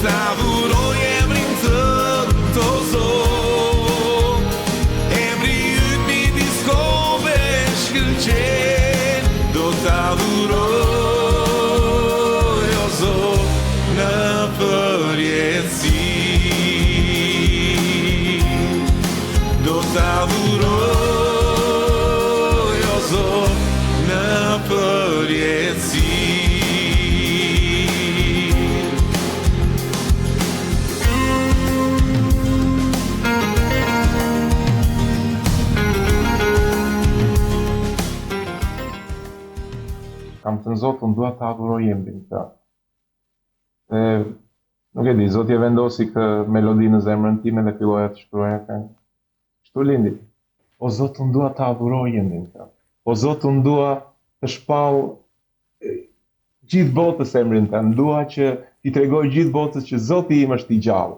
ta adhuroj emrin tënd, o Zot. Emri yt midis kohëve shkëlqen, do ta adhuroj, o Zot, në përjetësi. Do ta adhuroj, o Zot, në përjetësi. Kam thënë Zotin, dua ta adhuroj emrin tënd. Nuk e di, Zoti e vendosi këtë melodi në zemrën time dhe filloja të shkruaja këngë. Kështu lindi. O Zot, unë dua ta adhuroj emrin tënd. O Zot, unë dua të shpall gjithë botës emrin tënd. Dua që i tregoj gjithë botës që Zoti im është i gjallë.